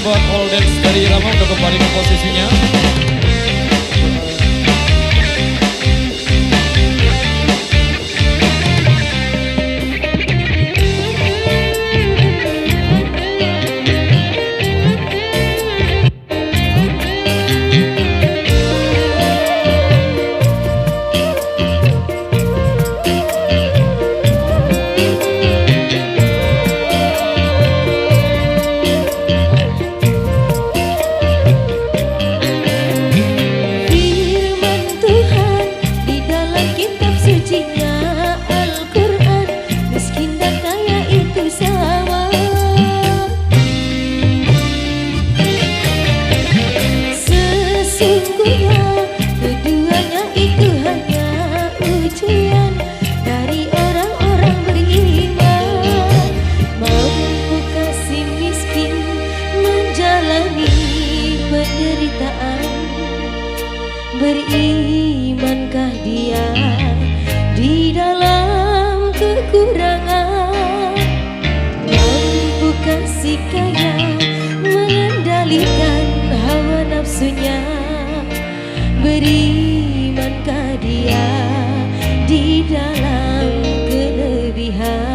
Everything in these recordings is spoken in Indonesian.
buat all dance dari Irama untuk kembali ke posisinya. Berimankah dia di dalam kekurangan? Mampukah si kaya mengendalikan hawa nafsunya? Berimankah dia di dalam kelebihan?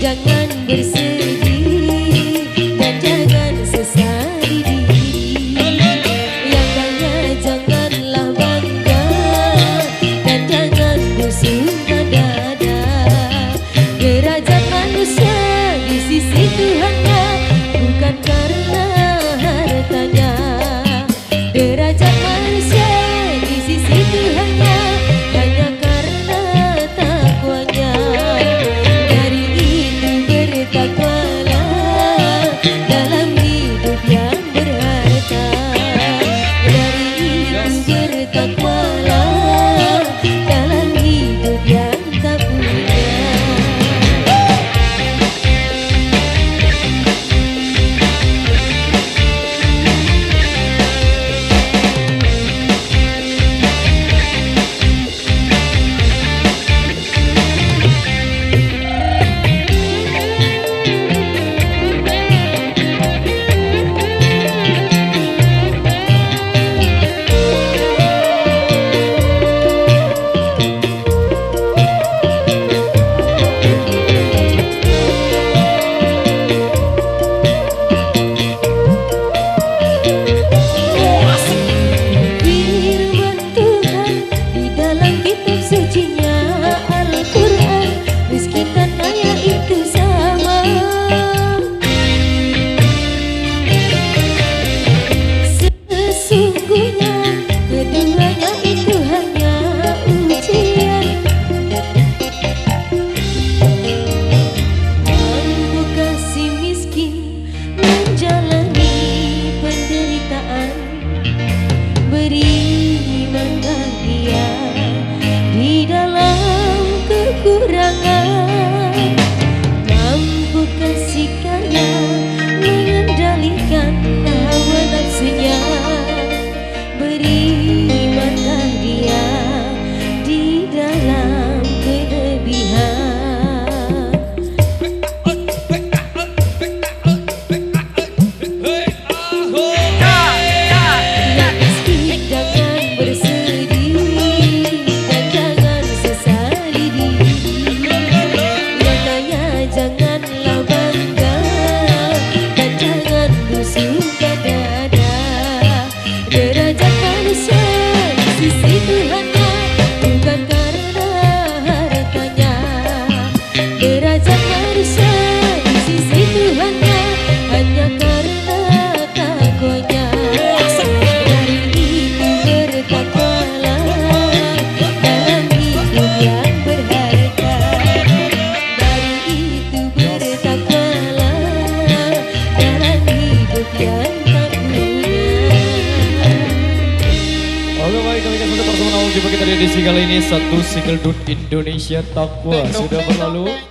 Jangan bersedih dan jangan sesali diri. Yang kaya janganlah bangga dan jangan busungkan dada. Derajat manusia di sisi Tuhannya bukan karena hartanya. Derajat manusia di sisi Tuhannya hanya karena takwanya. Takwalah dalam hidup yang berharta. Dari itu bertakwalah dalam hidup yang tak punya. guys, untuk personal jumpa kita di edisi kali ini. Satu single Dut Indonesia Takwa sudah berlalu.